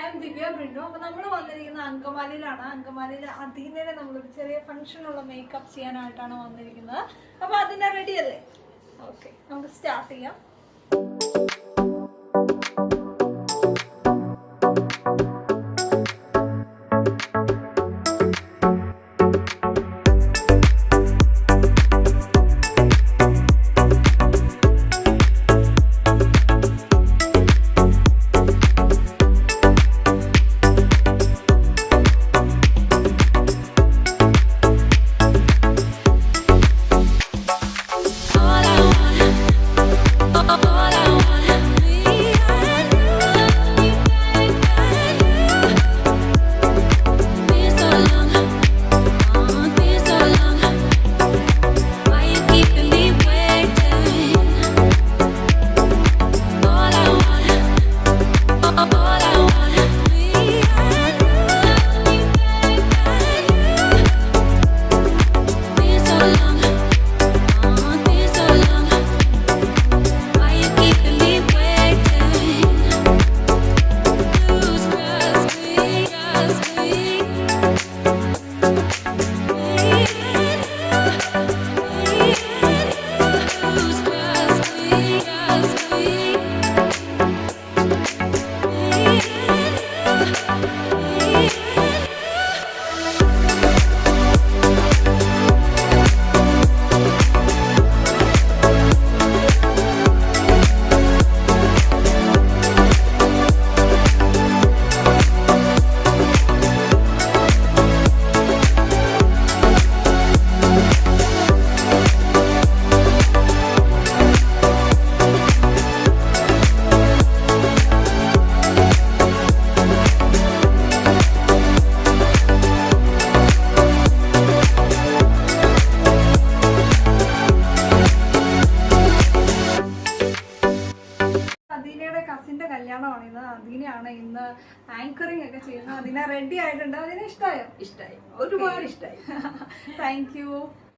I'm Divya Brindo. അപ്പോൾ നമ്മൾ വന്നിരിക്കുന്നത് അങ്കമാലിയിലാണ്. അങ്കമാലിയിൽ അദീനയെ നമ്മളൊരു ചെറിയ ഫംഗ്ഷനുള്ള മേക്കപ്പ് ചെയ്യാനായിട്ടാണ് വന്നിരിക്കുന്നത്. അപ്പോൾ അതിനെ റെഡി അല്ലേ? ഓക്കെ, നമുക്ക് സ്റ്റാർട്ട് ചെയ്യാം. അദീനയുടെ കസിന്റെ കല്യാണമാണ് ഇത്. അദീനയാണ് ഇന്ന് ആങ്കറിംഗ് ഒക്കെ ചെയ്യുന്നത്. അദീന റെഡി ആയിട്ടുണ്ട്. അതിനെ ഇഷ്ടമായോ? ഇഷ്ടമായി, ഒരുപാട് ഇഷ്ടമായി. Thank you.